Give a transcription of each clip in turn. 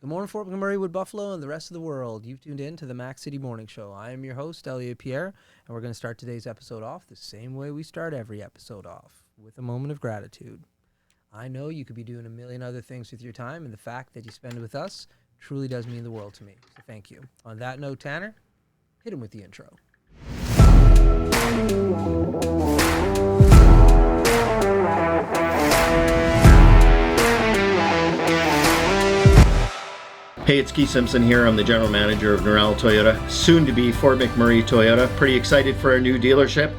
Good morning, Fort McMurray, Wood Buffalo, and the rest of the world. You've tuned in to the Mac City Morning Show. I am your host, Elliot Pierre, and we're going to start today's episode off the same way we start every episode off, with a moment of gratitude. I know you could be doing a million other things with your time, and the fact that you spend it with us truly does mean the world to me. So thank you. On that note, Tanner, hit him with the intro. Hey, it's Keith Simpson here. I'm the general manager of Norel Toyota, soon to be Fort McMurray Toyota. Pretty excited for our new dealership.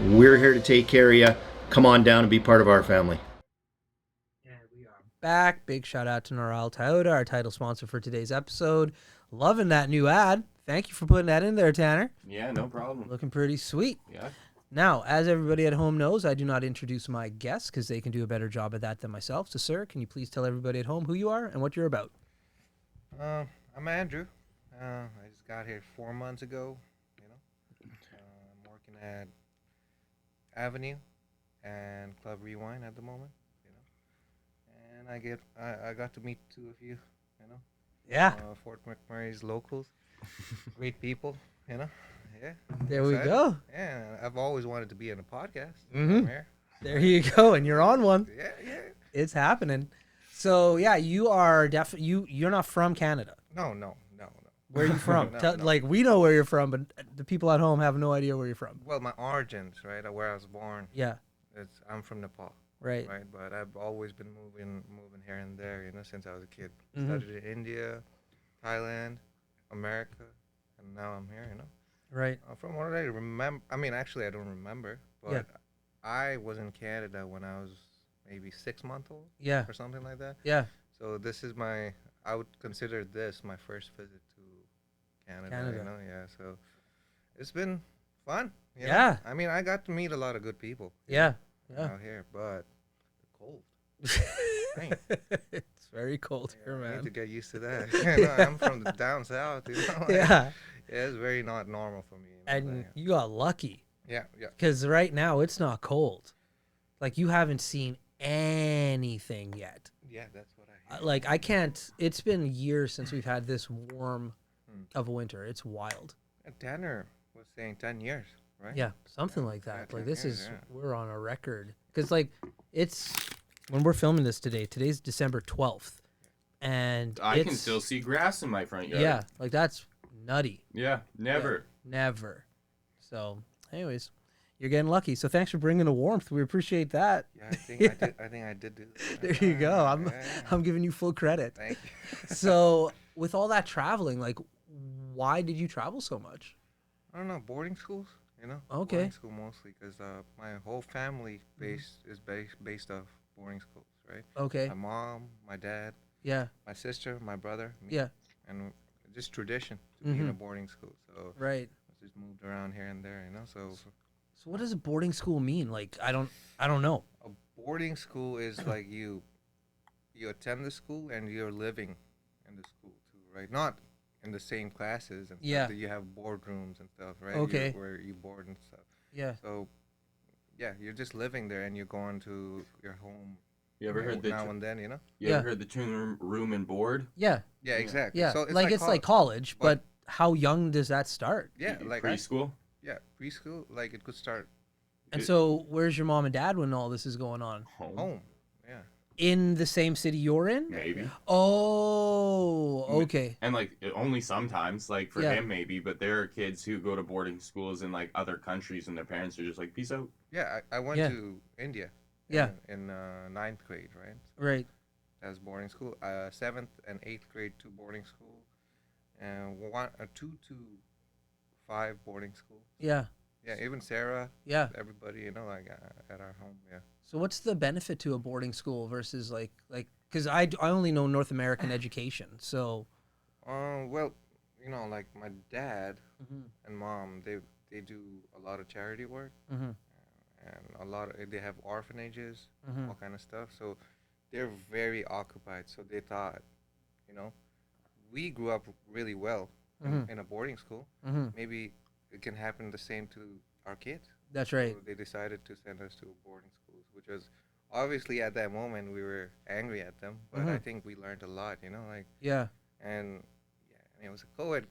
We're here to take care of you. Come on down and be part of our family. And we are back. Big shout out to Norel Toyota, our title sponsor for today's episode. Loving that new ad. Thank you for putting that in there, Tanner. Yeah, no problem. Looking pretty sweet. Yeah. Now, as everybody at home knows, I do not introduce my guests because they can do a better job at that than myself. So, sir, can you please tell everybody at home who you are and what you're about? I'm Andrew. I just got here 4 months ago. I'm working at Avenue and Club Rewind at the moment. And I got to meet two of you. Yeah, Fort McMurray's locals, great people. Yeah. there we excited. go. Yeah, I've always wanted to be in a podcast. Mhm. I'm here. There you go, and you're on one. Yeah. It's happening. So, yeah, you are you're not from Canada. No. Where are you from? No. Like, we know where you're from, but the people at home have no idea where you're from. Well, my origins, right, where I was born. Yeah, I'm from Nepal. right. Right, but I've always been moving here and there, since I was a kid. Mhm. Studied in India, Thailand, America, and now I'm here, Right. From what I remember, actually I don't remember, but Yeah. I was in Canada when I was maybe 6 months old Yeah, or something like that. yeah. So this is I would consider this my first visit to Canada. Yeah, so it's been fun. Yeah. I got to meet a lot of good people. Yeah. Out here, but the cold. Dang. It's very cold here, I need to man. get used to that. I'm from the down south. Yeah, It's very not normal for me. and you got lucky Yeah. because right now it's not cold. Like, you haven't seen anything yet. Yeah, that's what I hear. Like, I can't. It's been years since we've had this warm Hmm. of a winter. It's wild. Tanner was saying 10 years, right? Yeah, something Yeah, like that. yeah, Like, 10 this years, is yeah. we're on a record because, like, it's when we're filming this today. Today's December 12th, and I can it's- still see grass in my front yard. Yeah, like, that's nutty. Yeah, never. Never. So, anyways, you're getting lucky. So thanks for bringing the warmth. We appreciate that. Yeah, I think I did do that. There you go. Yeah. I'm giving you full credit. Thank you. So, with all that traveling, like, why did you travel so much? I don't know, boarding schools, Okay. Boarding school mostly, because my whole family is based off boarding schools, right? Okay. My mom, my dad, Yeah. my sister, my brother, me, Yeah. and just tradition to be in a Mhm. boarding school. So Right. I just moved around here and there, So So what does a boarding school mean? Like, I don't know. a boarding school is like you attend the school and you're living in the school too, right? Not in the same classes and Yeah. stuff. That you have boardrooms and stuff, right? Okay. Where you board and stuff. Yeah. So yeah, you're just living there and you're going to your home You ever heard the now ter- and then, you Yeah. ever heard the term room and board? Yeah. Yeah, exactly. Yeah. So like, it's like college, but how young does that start? yeah, like preschool. preschool. Like it could start And It- so, where's your mom and dad when all this is going on? home. Yeah. In the same city you're in? Maybe. Oh, okay. And like only sometimes, like for Yeah. him maybe, but there are kids who go to boarding schools in like other countries and their parents are just like, peace out. Yeah, I went Yeah. to India. Yeah. In ninth grade, right? Right. As boarding school. 7th and 8th grade to boarding school, and 2 to 5 boarding school. Yeah. Yeah, even Sarah, Yeah. everybody, at our home. Yeah. So what's the benefit to a boarding school versus like because I only know North American education. So Well, like my dad Mhm. and mom, they do a lot of charity work, Mhm. and they have orphanages, Mhm. all kind of stuff. So they're very occupied. So they thought, we grew up really well Mhm. in a boarding school. Mhm. Maybe it can happen the same to our kids. That's right. So they decided to send us to boarding schools, which was obviously at that moment we were angry at them, but I Mhm. think we learned a lot. Like Yeah. and yeah, I mean, it was a co-ed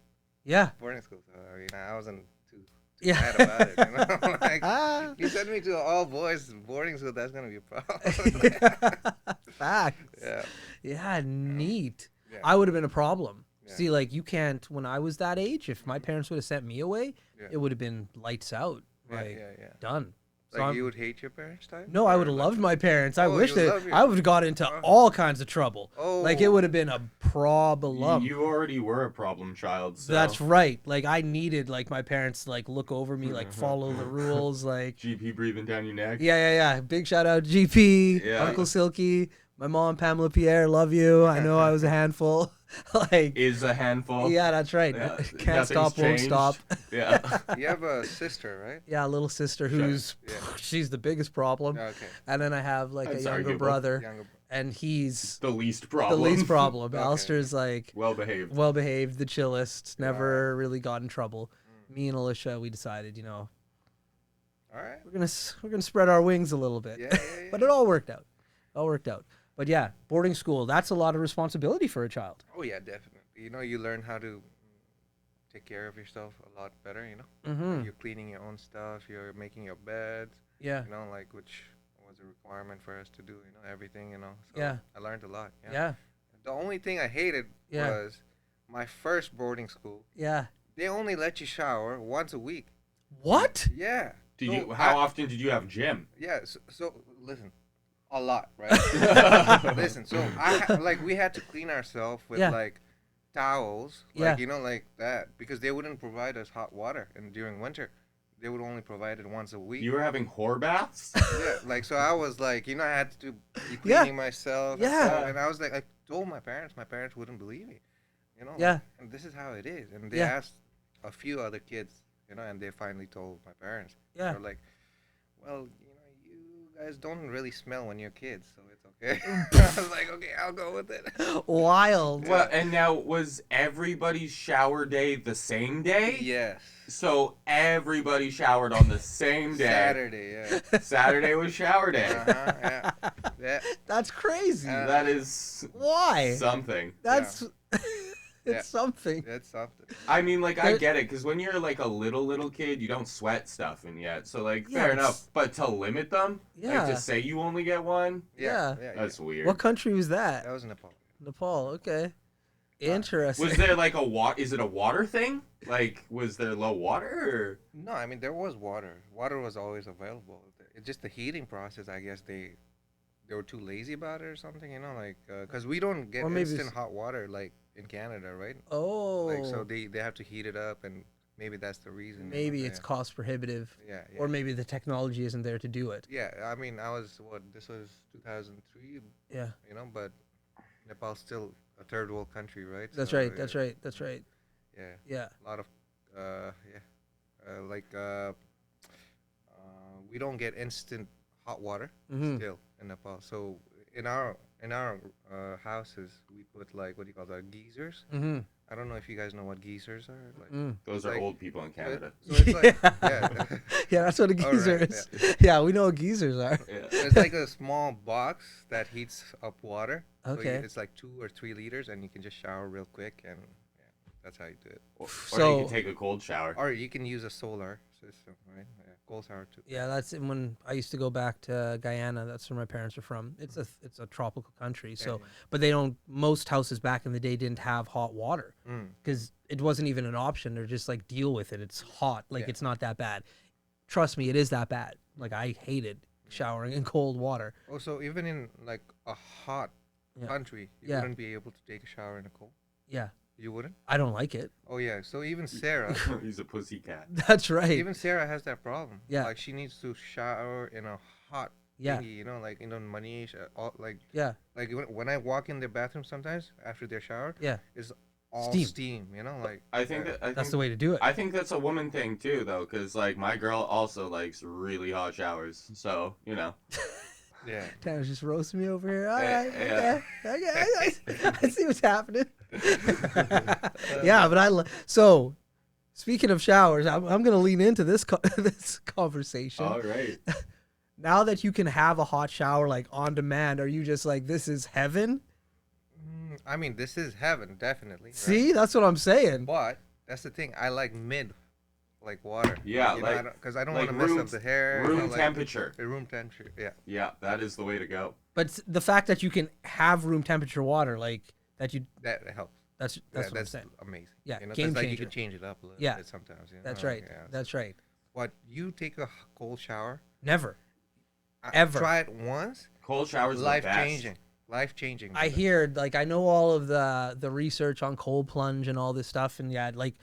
Yeah. boarding school, so I mean, I wasn't too Yeah. mad about it. You know? Like, Ah. you send me to all boys boarding school, that's gonna be a problem. Facts. Yeah. Yeah, neat. Yeah. I would have been a problem. Yeah. See, like you can't. When I was that age, if my parents would have sent me away, Yeah. it would have been lights out. Yeah, Like yeah. done. So Like I'm- you would hate your parents' time? no, I Or would have like- loved my parents. I Oh, wish you that love your- I would have got into Oh. all kinds of trouble. Like it Oh. would have been a problem. You already were a problem child. So. That's right. Like I needed like my parents to like look over me, like follow the rules, like GP breathing down your neck. yeah. Big shout out GP, Yeah. Uncle Silky, my mom Pamela Pierre, love you. I know I was a handful. Like Is a handful. yeah, that's right. Yeah, Can't nothing's stop, won't changed. stop. Yeah. You have a sister, right? Yeah, little sister who's Yeah. she's the biggest problem. Okay. And then I have like That's a younger arguable. brother, Younger. and he's The least the problem. least problem. Okay. Alistair's like Well behaved. well behaved, the chillest, never really got in trouble. Me and Alicia, we decided, you know, All right. we're gonna spread our wings a little bit. Yeah, yeah, But yeah. it all worked out. All worked out. But yeah, boarding school, that's a lot of responsibility for a child. Oh yeah, definitely. You know, you learn how to take care of yourself a lot better. You know, Mm-hmm. you're cleaning your own stuff. You're making your beds. Yeah. You know, like which was a requirement for us to do. You know, everything. You know. So Yeah. I learned a lot. Yeah. Yeah. The only thing I hated Yeah. was my first boarding school. Yeah. They only let you shower once a week. What? Yeah. Did So you? How I- often did you have gym? Yeah. So listen, a lot, right? Listen. So like we had to clean ourselves with Yeah. like towels, Yeah. like you know, like that, because they wouldn't provide us hot water, and during winter, they would only provide it once a week. You were having whore baths? Yeah. Like so, I was like, you know, I had to be Yeah. cleaning myself. and Yeah. stuff, and I was like, I told my parents. My parents wouldn't believe me. You know. Yeah. Like, and this is how it is. And they Yeah. asked a few other kids, you know, and they finally told my parents. Yeah. They're like, well, you know, you guys don't really smell when you're kids, so it's okay. I was like, okay, I'll go with it. Wild. Well, and now was everybody's shower day the same day? Yes. So everybody showered on the same day. Saturday, yeah. Saturday was shower day. Uh-huh, yeah. Yeah. That's crazy. That is Why? something. That's it's Yeah. something. That's something. I mean, like, I There- get it, because when you're, like, a little kid, you don't sweat stuff in yet. So, like, Yeah, fair it's- enough. But to limit them, Yeah. like, to say you only get one, Yeah. that's weird. What country was that? That was Nepal. Nepal. Okay. Interesting. Was there, like, is it a water thing? Like, was there low water, No, I mean there was water. Water was always available. It's just the heating process. I guess they were too lazy about it or something. You know, like because we don't get Or maybe instant it's- hot water like in Canada, right? Oh. Like so they have to heat it up, and maybe that's the reason. you know, maybe it's yeah. cost prohibitive, Yeah, yeah. or maybe the technology isn't there to do it. Yeah, I mean, this was 2003, Yeah. you know, but Nepal's still a third world country, right? That's So, right. That's right. That's right. Yeah, Yeah. a lot of, we don't get instant hot water Mhm. still in Nepal. So in our houses, we put like what do you call that, geysers? Mm-hmm. I don't know if you guys know what geysers are. Like, Those It's are like- old people in Canada. So it's like, Yeah. yeah. Yeah, that's what a All geezer right, is. Yeah, we know what geezers are. Yeah. It's like a small box that heats up water. So Okay. it's like 2 or 3 liters, and you can just shower real quick, and yeah, that's how you do it. Or So- you can take a cold shower. Or you can use a solar system, right? Yeah, cold shower too. Yeah, that's when I used to go back to Guyana. That's where my parents are from. It's a tropical country, so yeah. but they don't. Most houses back in the day didn't have hot water Mm. because it wasn't even an option. They're just like deal with it. It's hot. Like Yeah. it's not that bad. Trust me, it is that bad. Like I hated showering in cold water. Also, even in like a hot Yeah. country, you Yeah. wouldn't be able to take a shower in a cold. Yeah, You wouldn't? I don't like it. Oh yeah. So even Sarah, He's a pussycat. That's right. even Sarah has that problem. Yeah. Like she needs to shower in a hot Yeah. thingy, you know, like Manish, all like Yeah, when I walk in their bathroom sometimes after their shower, yeah. it's all Steam. steam, you know, like I think that That's the way to do it. I think that's a woman thing too, though, because like my girl also likes really hot showers. So you know, yeah. Tanner's just roasting me over here. All Yeah, right, yeah. okay. I see what's happening. Yeah, but so. Speaking of showers, I'm gonna lean into this this conversation. all right. Now that you can have a hot shower like on demand, are you just like this is heaven? I mean, this is heaven, definitely. Right? See, that's what I'm saying. But that's the thing. I like mid, like water. Yeah, you like- know, because I don't like want to mess room- up the hair. Room you know, like, temperature. the room temperature. Yeah. Yeah, that is the way to go. But the fact that you can have room temperature water, like that, That helps. that's Yeah, what I'm that's saying. amazing. Yeah, you know, 'cause, game like you changer. can change it up a little Yeah. bit sometimes. You know? That's right. Yeah, That's right. But you take a cold shower. Never. I Ever. Try it once. Cold showers are Life the best. changing. Life changing. I hear, like, I know all of the research on cold plunge and all this stuff, and yeah, it, like,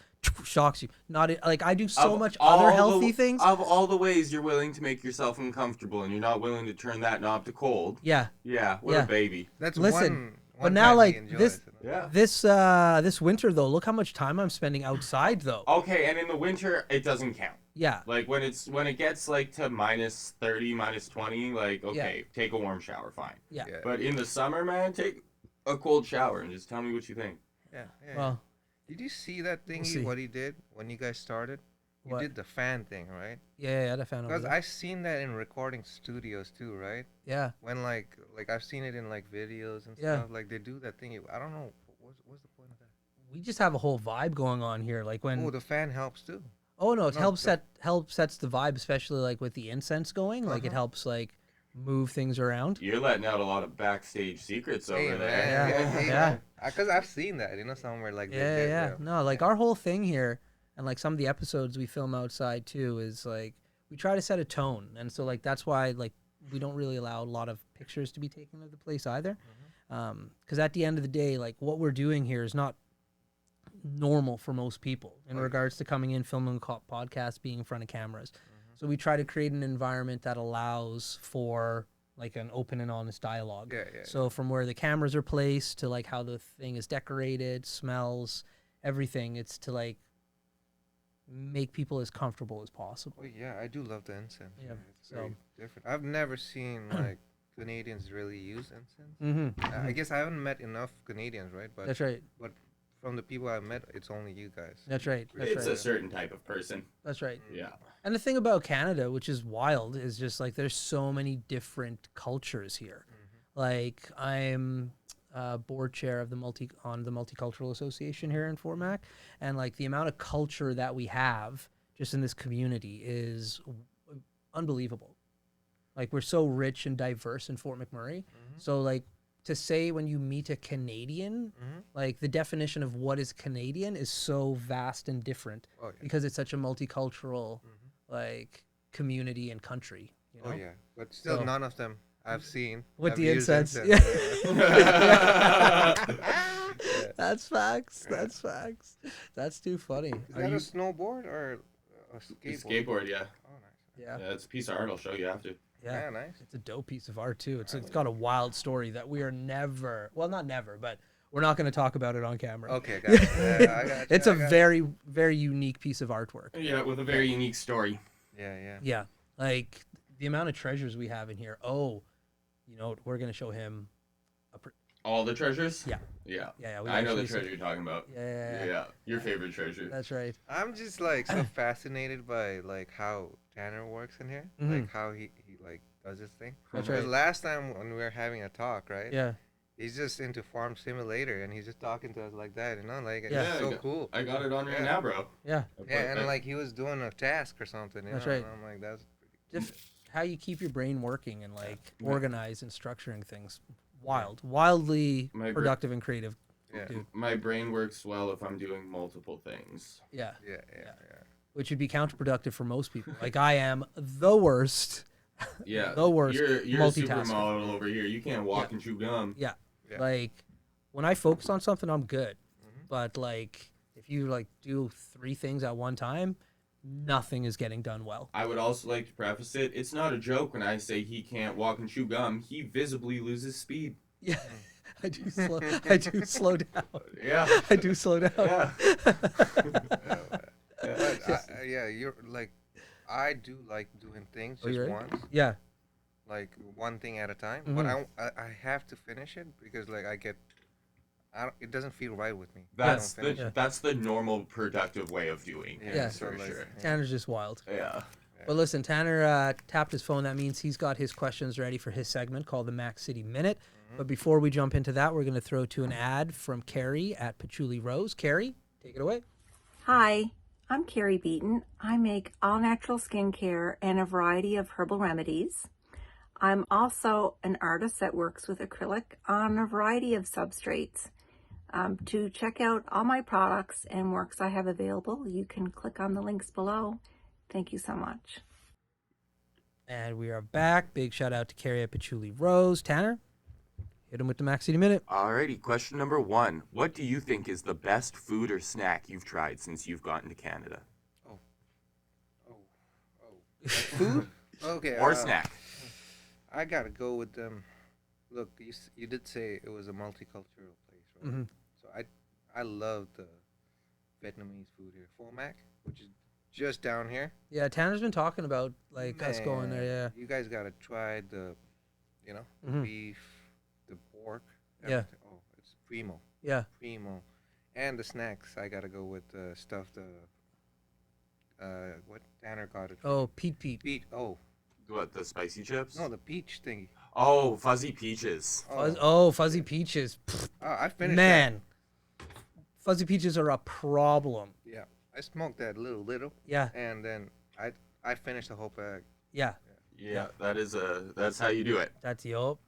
shocks you. Not like I do so Of much all other the- healthy things. Of all the ways you're willing to make yourself uncomfortable and you're not willing to turn that knob to cold. Yeah. Yeah, what Yeah. a baby. That's Listen, one but now, time he like, enjoys, this- you know? Yeah. This winter though, look how much time I'm spending outside though. Okay, and in the winter it doesn't count. Yeah. Like when it gets like to minus 30, minus 20, like okay, take a warm shower, fine. Yeah. Yeah. But in the summer, man, take a cold shower and just tell me what you think. Yeah. Well, Did you see that thing? We'll see. What he did when you guys started? He What? did the fan thing, right? yeah, I found Because out. I've seen that in recording studios too, right? Yeah. When like I've seen it in like videos and Yeah. stuff. Like they do that thing. I don't know. What's the point of that? We just have a whole vibe going on here. Like when Oh, the fan helps too. oh no, it no, helps but- sets the vibe, especially like with the incense going. Like it Uh-huh. helps like move things around. You're letting out a lot of backstage secrets over Hey, there. Yeah, yeah. Because I've seen that, you know, somewhere like Yeah. No, like our whole thing here, and like some of the episodes we film outside too, is like we try to set a tone, and so like that's why like we don't really allow a lot of pictures to be taken of the place either, because at the end of the day, like what we're doing here is not normal for most people in Right. regards to coming in, filming a podcast, being in front of cameras. So we try to create an environment that allows for like an open and honest dialogue. Yeah. So from where the cameras are placed to like how the thing is decorated, smells, everything, it's to like make people as comfortable as possible. Oh yeah, I do love the incense. Yeah, It's very different. I've never seen like Canadians really use incense. Mm-hmm. I guess I haven't met enough Canadians, right? But That's right. from the people I've met, it's only you guys. That's right. That's It's right. a certain type of person. That's right. Yeah. And the thing about Canada, which is wild, is just like there's so many different cultures here. Like I'm board chair of the Multicultural Association here in Fort Mac, and like the amount of culture that we have just in this community is unbelievable. Like we're so rich and diverse in Fort McMurray. So like to say when you meet a Canadian, like the definition of what is Canadian is so vast and different Oh yeah. because it's such a multicultural like community and country. You know? Oh yeah. But still, So- none of them I've seen With have the used incense. Yeah. That's facts. That's facts. That's too funny. Is that a snowboard or a skateboard? Skateboard, yeah. Oh nice. Yeah. Yeah, it's a piece of art I'll show you after. Yeah. Yeah, nice. It's a dope piece of art too. It's got a wild story that we are never, well, not never, but we're not going to talk about it on camera. Okay, got it. Yeah, I got It's you, a I got it. very, very unique piece of artwork. Yeah, with a very unique story. Yeah. Yeah. Like the amount of treasures we have in here. Oh, you know, we're going to show him. All the treasures? Yeah. Yeah. Yeah. We I know the actually- treasure you're talking about. Yeah. Your favorite treasure. That's right. I'm just like so fascinated by like how Tanner works in here, like how he like does his thing. That's Because right. last time when we were having a talk, right? Yeah. He's just into Farm Simulator and he's just talking to us like that, you know, like Yeah. it's so cool. I got it on right Yeah. now, bro. Yeah. Yeah, and like he was doing a task or something, you That's know, right. and I'm like, that's Just how you keep your brain working and like Yeah. organized and structuring things. Wildly My productive and creative. yeah, Dude. My brain works well if I'm doing multiple things. Yeah. yeah. Which would be counterproductive for most people. Like I am the worst. Yeah. The worst You're a multitasker. supermodel over here. You can't walk and chew gum. Yeah. Yeah. Like when I focus on something, I'm good. But like if you like do 3 things at one time, nothing is getting done well. I would also like to preface it. It's not a joke when I say he can't walk and chew gum. He visibly loses speed. Yeah. I do slow down. Yeah. I do slow down. Yeah. But you're like, I do like doing things Oh, just you ready? once, Yeah. like one thing at a time. But I have to finish it because like it doesn't feel right with me. if I That's don't finish it. the normal productive way of doing Yeah, things so for like- sure. Tanner's just wild. Yeah. But listen, Tanner tapped his phone. That means he's got his questions ready for his segment called the Mac City Minute. But before we jump into that, we're going to throw to an ad from Carrie at Patchouli Rose. Carrie, take it away. Hi, I'm Carrie Beaton. I make all natural skincare and a variety of herbal remedies. I'm also an artist that works with acrylic on a variety of substrates. To check out all my products and works I have available, you can click on the links below. Thank you so much. And we are back. Big shout out to Carrie at Patchouli Rose. Tanner, hit him with the Mac City Minute. Alrighty, question number 1. What do you think is the best food or snack you've tried since you've gotten to Canada? Like food? Okay. Or snack? I gotta go with Look, you did say it was a multicultural place, right? Mm-hmm. So I love the Vietnamese food here, Pho Mac, which is just down here. Yeah, Tanner's been talking about like us going there. Yeah. You guys gotta try the, Mhm. beef, the pork. Yeah. everything. Oh, it's primo, Yeah. primo, and the snacks. I gotta go with the stuff. What Tanner got it. Oh, Pete. Peach. Oh, What, the spicy chips? no, the peach thingy. Oh, fuzzy peaches. Fuzzy peaches. Pfft, I finished. man, fuzzy peaches are a problem. That. Yeah, I smoked that little, Yeah. and then I finished the whole bag. Yeah. Yeah, that's how you do it. That's yup.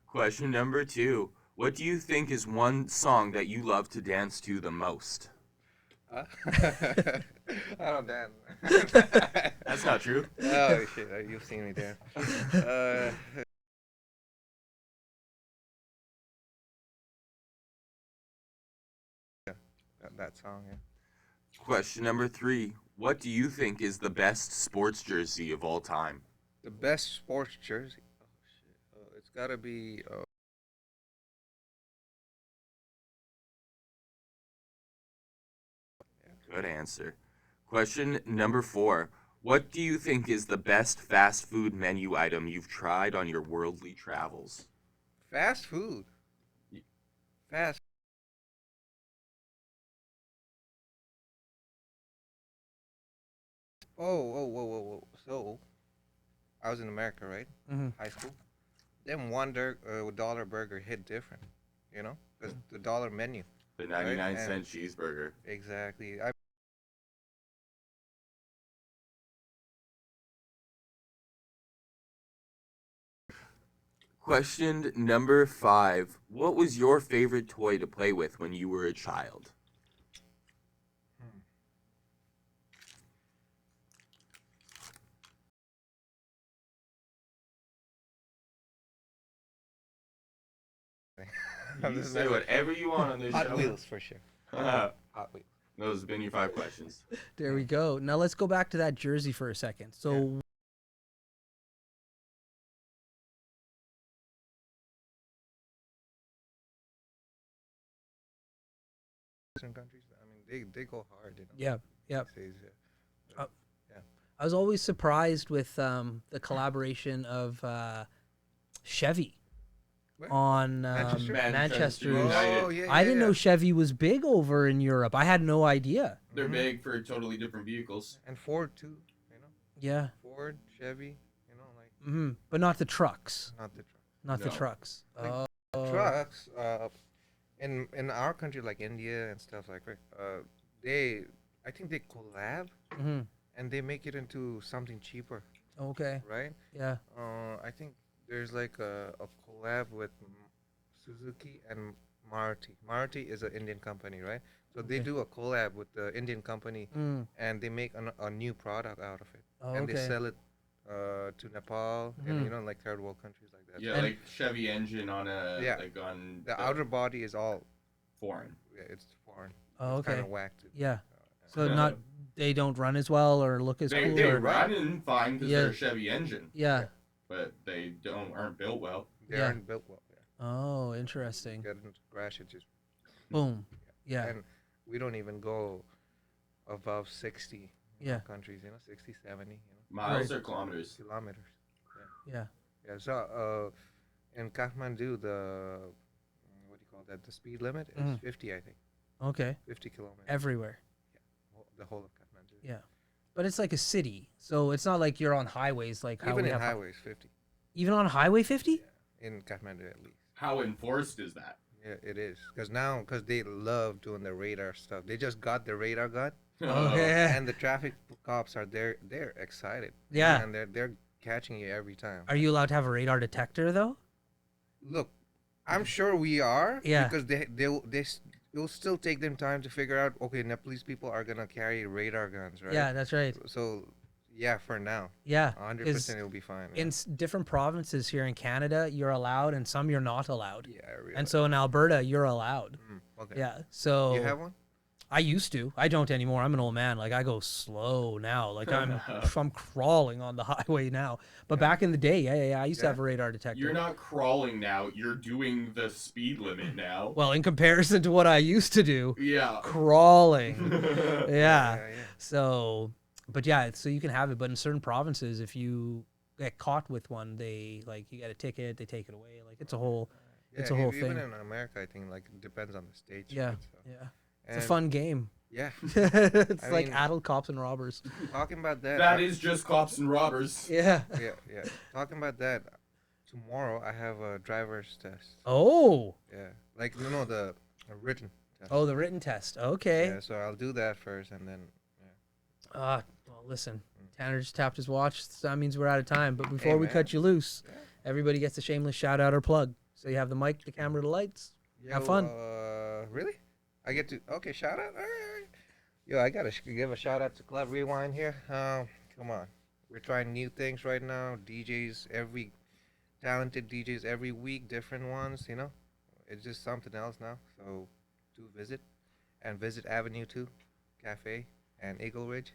Question number 2. What do you think is one song that you love to dance to the most? Huh? I don't dance. That's not true. Oh shit! You've seen me there. That song, yeah. Question number 3. What do you think is the best sports jersey of all time? The best sports jersey. Oh shit! It's gotta be. Good answer. Question number 4. What do you think is the best fast food menu item you've tried on your worldly travels? Fast food. Fast. Whoa. So, I was in America, right? Mm-hmm. High school. Then $1 burger hit different, because the dollar menu. The 99-cent and- cheeseburger. Exactly. Question number 5. What was your favorite toy to play with when you were a child? I'm You just say messing. whatever you want on this show. Hot Wheels for sure. Those Hot Wheels. have been your 5 questions. There we go. Now let's go back to that jersey for a second. So, Western countries, I mean, they go hard, yeah. These days, yeah. I was always surprised with the collaboration of Chevy Where? on Manchester? Manchester. United. Oh, yeah, I didn't know yeah. Chevy was big over in Europe. I had no idea. They're Mhm. big for totally different vehicles. And Ford too, Yeah. Ford, Chevy, like But not the trucks. not the truck. Not the No. trucks. Like, Oh. Trucks, in our country like India and stuff like that, I think they collab hmm and they make it into something cheaper, Okay. right? Yeah. I think there's like a collab with Suzuki and Maruti. Maruti is an Indian company, right? So they Okay. do a collab with the Indian company Mm. and they make a new product out of it. Oh, And okay. they sell it to Nepal Mhm. and like third world countries like that. Yeah, And- like Chevy engine on a Yeah. like on The outer body is all foreign. it's foreign. Oh, It's kind okay. of whacked. Yeah. So not they don't run as well or look as They cool. they or, running fine because Yeah. they're a Chevy engine, yeah. but they aren't built well. They Yeah. aren't built well. Yeah. Oh, interesting. Get into crash it just. Boom. Yeah. And we don't even go above 60 in Yeah. our countries, 60, 70, Miles or kilometers? kilometers. Yeah. Yeah. So in Kathmandu, what do you call that? The speed limit is Mhm. 50, I think. Okay. 50 kilometers. Everywhere. The whole of Kathmandu. Yeah. But it's like a city, so it's not like you're on highways like how Even we in have. highways, 50 Even on Highway 50? in Kathmandu at least. How enforced is that? Yeah, it is. Because they love doing the radar stuff. They just got the radar gun, Okay. and the traffic cops are there. They're excited. Yeah. and they're catching you every time. Are you allowed to have a radar detector though? Look, I'm sure we are. Yeah. Because it'll still take them time to figure out. Okay, Nepalese people are gonna carry radar guns, right? Yeah, that's right. So, yeah, for now, Yeah. 100% it'll be fine. In different provinces here in Canada, you're allowed, and some you're not allowed. yeah, I realize. And so in Alberta, you're allowed. Okay. Yeah. So You have one? I used to. I don't anymore. I'm an old man. Like I go slow now. Like I'm crawling on the highway now. But back in the day, yeah. I used to have a radar detector. You're not crawling now. You're doing the speed limit now. Well, in comparison to what I used to do, Yeah. crawling. Yeah. Yeah. So, but yeah, so you can have it. But in certain provinces, if you get caught with one, they like you get a ticket. They take it away. Like it's a whole. It's a whole Even thing. in America, I think like it depends on the state. Yeah. right? So- Yeah. It's And- a fun game. Yeah. It's I like mean- adult cops and robbers. Talking about that. That is just cops and robbers. Yeah. Yeah. Talking about that. Tomorrow I have a driver's test. Oh. Yeah. Like the written test. Oh, the written test. Okay. Yeah. So I'll do that first, and then. Well, listen. Tanner just tapped his watch. So that means we're out of time. But before we man. cut you loose, everybody gets a shameless shout out or plug. So you have the mic, the camera, the lights. Have fun. Really? I get to shout out. All right. Yo, I gotta give a shout out to Club Rewind here. Come on, we're trying new things right now. Talented DJs every week, different ones. You know, it's just something else now. So do visit Avenue 2 Cafe and Eagle Ridge.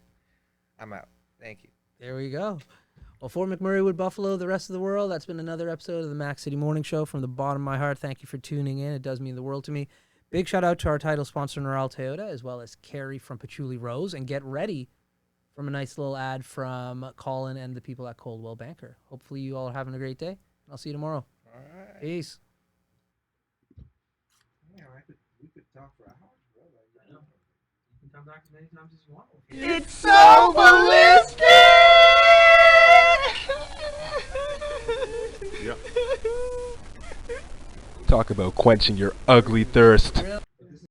I'm out. Thank you. There we go. Well, for McMurray Wood Buffalo, the rest of the world, that's been another episode of the Mac City Morning Show. From the bottom of my heart, thank you for tuning in. It does mean the world to me. Big shout out to our title sponsor, Neural Toyota, as well as Carrie from Patchouli Rose. And get ready from a nice little ad from Colin and the people at Coldwell Banker. Hopefully you all are having a great day. I'll see you tomorrow. All right. Peace. Yeah, we could talk for hours, bro. You can come back as many times as you want. It's so ballistic! Talk about quenching your ugly thirst.